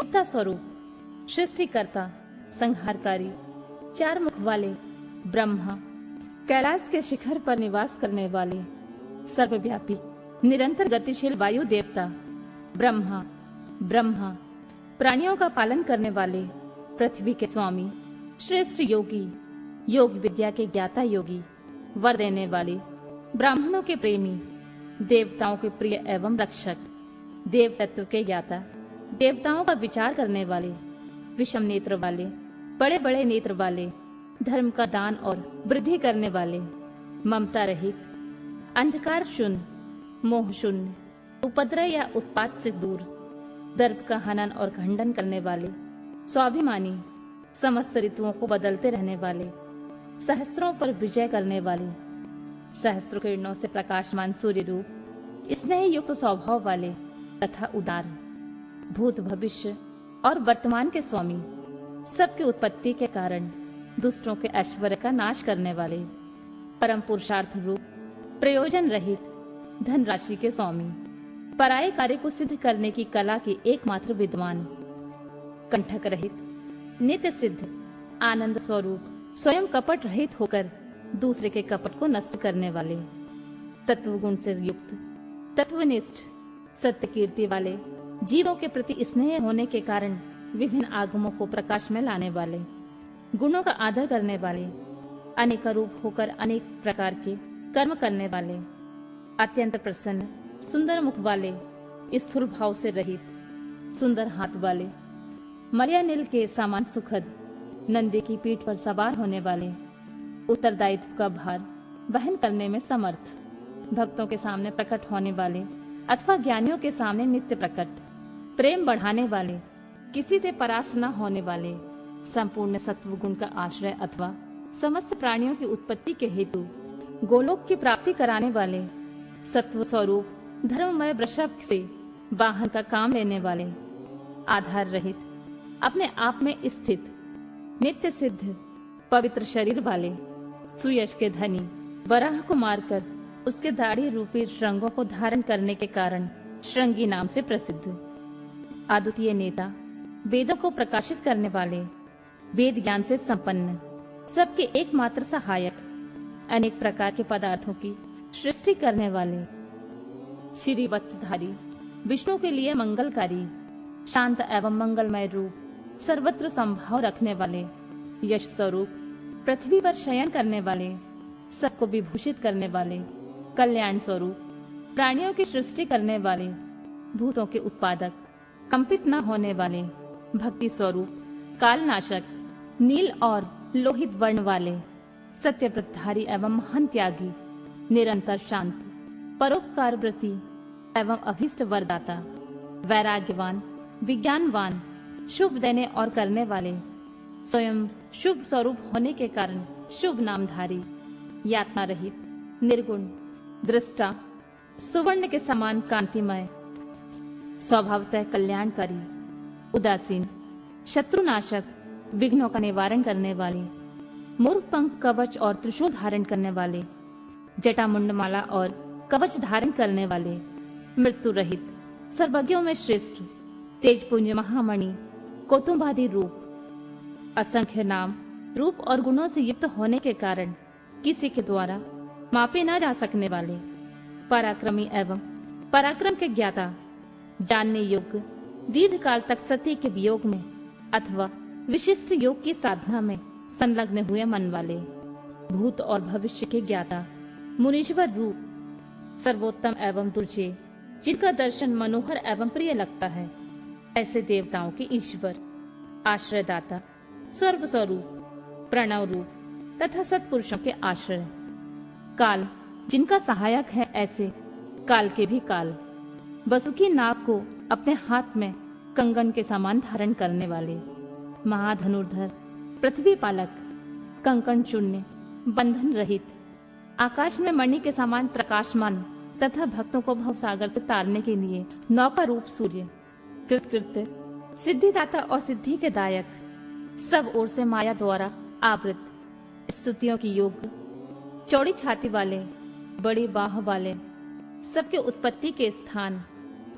देवता स्वरूप, सृष्टिकर्ता, संहारकारी, चार मुख वाले ब्रह्मा, कैलाश के शिखर पर निवास करने वाले सर्वव्यापी, निरंतर गतिशील वायु देवता ब्रह्मा, प्राणियों का पालन करने वाले पृथ्वी के स्वामी, श्रेष्ठ योगी, योग विद्या के ज्ञाता योगी, वर देने वाले, ब्राह्मणों के प्रेमी, देवताओं के प्रिय एवं रक्षक, देव तत्व के ज्ञाता, देवताओं का विचार करने वाले, विषम नेत्र वाले, बड़े बड़े नेत्र वाले, धर्म का दान और वृद्धि करने वाले, ममता रहित, अंधकार शून्य, मोह शून्य, उपद्रव या उत्पात से दूर, दर्प का हनन और खंडन करने वाले, स्वाभिमानी, समस्त ऋतुओं को बदलते रहने वाले, सहस्त्रों पर विजय करने वाले, सहस्त्र किरणों से प्रकाशमान सूर्य रूप, स्नेह युक्त स्वभाव वाले तथा उदार, भूत भविष्य और वर्तमान के स्वामी, सबकी उत्पत्ति के कारण दुष्टों के ऐश्वर्य का नाश करने वाले, परम पुरुषार्थ रूप, प्रयोजन रहित, धनराशि के स्वामी, पराये कार्य को सिद्ध करने की कला के एकमात्र विद्वान, कंठक रहित, नित्य सिद्ध, आनंद स्वरूप, स्वयं कपट रहित होकर दूसरे के कपट को नष्ट करने वाले, तत्व गुण से युक्त, तत्वनिष्ठ, सत्य कीर्ति वाले, जीवों के प्रति स्नेह होने के कारण विभिन्न आगमों को प्रकाश में लाने वाले, गुणों का आदर करने वाले, अनेक रूप होकर अनेक प्रकार के कर्म करने वाले, अत्यंत प्रसन्न, सुंदर मुख वाले, स्थूल भाव से रहित, सुंदर हाथ वाले, मर्यानील के समान सुखद, नंदी की पीठ पर सवार होने वाले, उत्तरदायित्व का भार वहन करने में समर्थ, भक्तों के सामने प्रकट होने वाले अथवा ज्ञानियों के सामने नित्य प्रकट, प्रेम बढ़ाने वाले, किसी से परास्त न होने वाले, संपूर्ण सत्व गुण का आश्रय अथवा समस्त प्राणियों की उत्पत्ति के हेतु गोलोक की प्राप्ति कराने वाले, सत्व स्वरूप, धर्ममय वृषभ से वाहन का काम लेने वाले, आधार रहित, अपने आप में स्थित, नित्य सिद्ध, पवित्र शरीर वाले, सुयश के धनी, वराह को मारकर उसके दाढ़ी रूपी श्रृंगों को धारण करने के कारण श्रृंगी नाम से प्रसिद्ध, अद्वितीय नेता, वेदों को प्रकाशित करने वाले, वेद ज्ञान से संपन्न, सबके एकमात्र सहायक, अनेक प्रकार के पदार्थों की सृष्टि करने वाले, श्री वत्सधारी, विष्णु के लिए मंगलकारी, शांत एवं मंगलमय रूप, सर्वत्र संभाव रखने वाले, यश स्वरूप, पृथ्वी पर शयन करने वाले, सबको विभूषित करने वाले, कल्याण स्वरूप, प्राणियों की सृष्टि करने वाले, भूतों के उत्पादक, कंपित न होने वाले, भक्ति स्वरूप, कालनाशक, नील और लोहित वर्ण वाले, सत्यव्रतधारी एवं महान त्यागी, निरंतर शांत, परोपकार व्रती एवं अभीष्ट वरदाता, वैराग्यवान, विज्ञानवान, शुभ देने और करने वाले, स्वयं शुभ स्वरूप होने के कारण शुभ नामधारी, यातना रहित, निर्गुण, दृष्टा, सुवर्ण के समान कांतिमय, स्वभावतः कल्याणकारी, उदासीन, शत्रुनाशक, विघ्नों का निवारण करने वाले, मूर्ख पंख, कवच और त्रिशूल धारण करने वाले, जटा मुंडमाला और कवच धारण करने वाले, मृत्यु रहित, सर्वज्ञों में श्रेष्ठ, तेजपुंज महामणि, कौतुंबादि रूप, असंख्य नाम, रूप और गुणों से युक्त होने के कारण किसी के द्वारा मापे न जा सकने वाले, पराक्रमी एवं पराक्रम के ज्ञाता, जानने योग्य, दीर्घ काल तक सत्य के वियोग में अथवा विशिष्ट योग की साधना में संलग्न हुए मन वाले, भूत और भविष्य के ज्ञाता, मुनीश्वर रूप, सर्वोत्तम एवं दुर्जय, जिनका दर्शन मनोहर एवं प्रिय लगता है, ऐसे देवताओं के ईश्वर, आश्रयदाता, सर्व स्वरूप, प्रणव रूप तथा सत्पुरुषों के आश्रय, काल, जिनका सहायक है, ऐसे काल के भी काल, वसुकी नाग को अपने हाथ में कंगन के समान धारण करने वाले, महाधनुर्धर, पृथ्वी पालक, कंकण शून्य, बंधन रहित, आकाश में मणि के समान प्रकाशमान तथा भक्तों को भवसागर से तारने के लिए नौका रूप सूर्य, कृतकृत्य, सिद्धिदाता और सिद्धि के दायक, सब ओर से माया द्वारा आवृत, स्तुतियों की योग्य, चौड़ी छाती वाले, बड़ी बाह वाले, सबके उत्पत्ति के स्थान,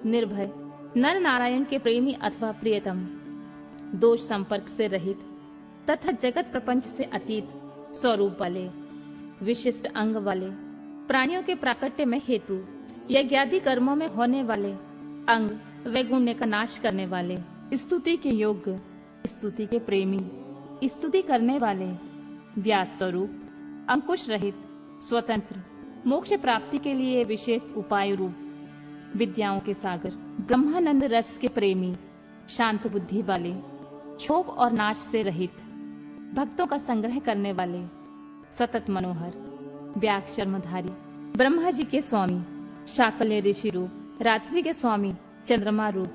निर्भय, नर नारायण के प्रेमी अथवा प्रियतम, दोष संपर्क से रहित तथा जगत प्रपंच से अतीत स्वरूप वाले, विशिष्ट अंग वाले, प्राणियों के प्राकट्य में हेतु यज्ञादि कर्मों में होने वाले अंग वैगुण्य का नाश करने वाले, स्तुति के योग्य, स्तुति के प्रेमी, स्तुति करने वाले, व्यास स्वरूप, अंकुश रहित, स्वतंत्र, मोक्ष प्राप्ति के लिए विशेष उपाय रूप, विद्याओं के सागर, ब्रह्मानंद रस के प्रेमी, शांत बुद्धि वाले, क्षोभ और नाश से रहित, भक्तों का संग्रह करने वाले, सतत मनोहर, व्याग शर्मधारी, ब्रह्मा जी के स्वामी, शाकल्य ऋषि रूप, रात्रि के स्वामी, चंद्रमा रूप,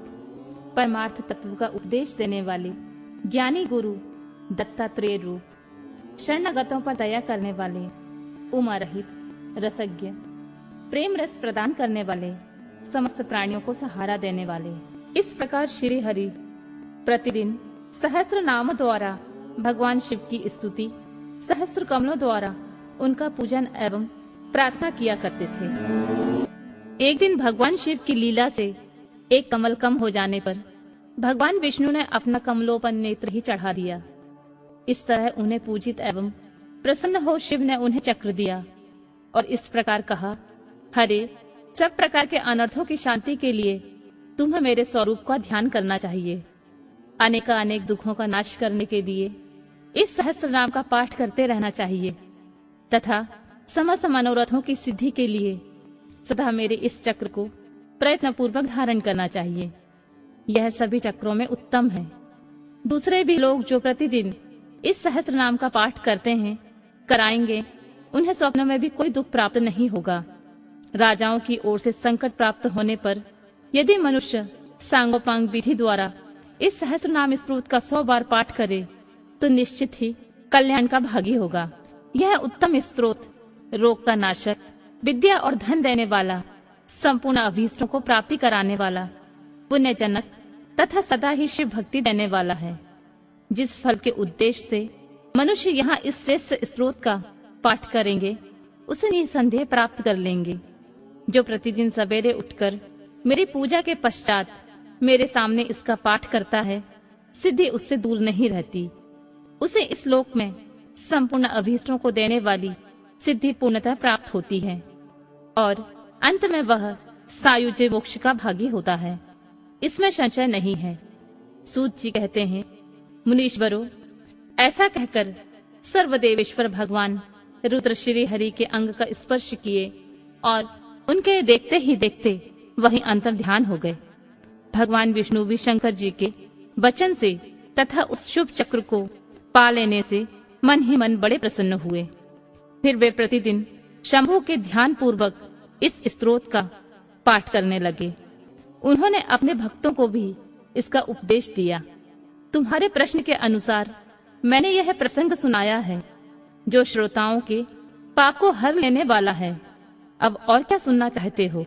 परमार्थ तत्व का उपदेश देने वाले, ज्ञानी गुरु, दत्तात्रेय रूप, शरणागतों पर दया करने वाले, उमा रहित, रसज्ञ, प्रेम रस प्रदान करने वाले, समस्त प्राणियों को सहारा देने वाले। इस प्रकार श्री हरि प्रतिदिन सहस्त्र नाम द्वारा भगवान शिव की स्तुति, सहस्त्र कमलों द्वारा उनका पूजन एवं प्रार्थना किया करते थे। एक दिन भगवान शिव की लीला से एक कमल कम हो जाने पर भगवान विष्णु ने अपना कमलोपन नेत्र ही चढ़ा दिया। इस तरह उन्हें पूजित एवं प्रसन्न हो शिव ने उन्हें चक्र दिया और इस प्रकार कहा, हरे, सब प्रकार के अनर्थों की शांति के लिए तुम्हें मेरे स्वरूप का ध्यान करना चाहिए। अनेक दुखों का नाश करने के लिए इस सहस्त्र नाम का पाठ करते रहना चाहिए तथा समस्त मनोरथों की सिद्धि के लिए सदा मेरे इस चक्र को प्रयत्न पूर्वक धारण करना चाहिए। यह सभी चक्रों में उत्तम है। दूसरे भी लोग जो प्रतिदिन इस सहस्त्र नाम का पाठ करते हैं, कराएंगे, उन्हें स्वप्न में भी कोई दुख प्राप्त नहीं होगा। राजाओं की ओर से संकट प्राप्त होने पर यदि मनुष्य सांगोपांग विधि द्वारा इस सहस्त्र नाम स्तोत्र का 100 बार पाठ करे तो निश्चित ही कल्याण का भागी होगा। यह उत्तम स्तोत्र रोग का नाशक, विद्या और धन देने वाला, संपूर्ण अभीष्टों को प्राप्ति कराने वाला, पुण्यजनक तथा सदा ही शिव भक्ति देने वाला है। जिस फल के उद्देश्य से मनुष्य यहाँ इस श्रेष्ठ स्तोत्र का पाठ करेंगे उसे निसंदेह प्राप्त कर लेंगे। जो प्रतिदिन सवेरे उठकर मेरी पूजा के पश्चात मेरे सामने इसका पाठ करता है, सिद्धि उससे दूर नहीं रहती। उसे इस लोक में संपूर्ण अभीष्टों को देने वाली सिद्धि पूर्णतः प्राप्त होती है और अंत में वह सायुज्य मोक्ष का भागी होता है। इसमें संशय नहीं है। सूत जी कहते हैं, मुनीश्वरों, ऐसा कहकर सर्वदेवेश्वर भगवान रुद्र श्री हरि के अंग का स्पर्श किए और उनके देखते ही देखते वहीं अंतर ध्यान हो गए। भगवान विष्णु भी शंकर जी के वचन से तथा उस शुभ चक्र को पा लेने से मन ही मन बड़े प्रसन्न हुए। फिर वे प्रतिदिन शंभु के ध्यान पूर्वक इस स्तोत्र का पाठ करने लगे। उन्होंने अपने भक्तों को भी इसका उपदेश दिया। तुम्हारे प्रश्न के अनुसार मैंने यह प्रसंग सुनाया है जो श्रोताओं के पाप को हर लेने वाला है। अब और क्या सुनना चाहते हो?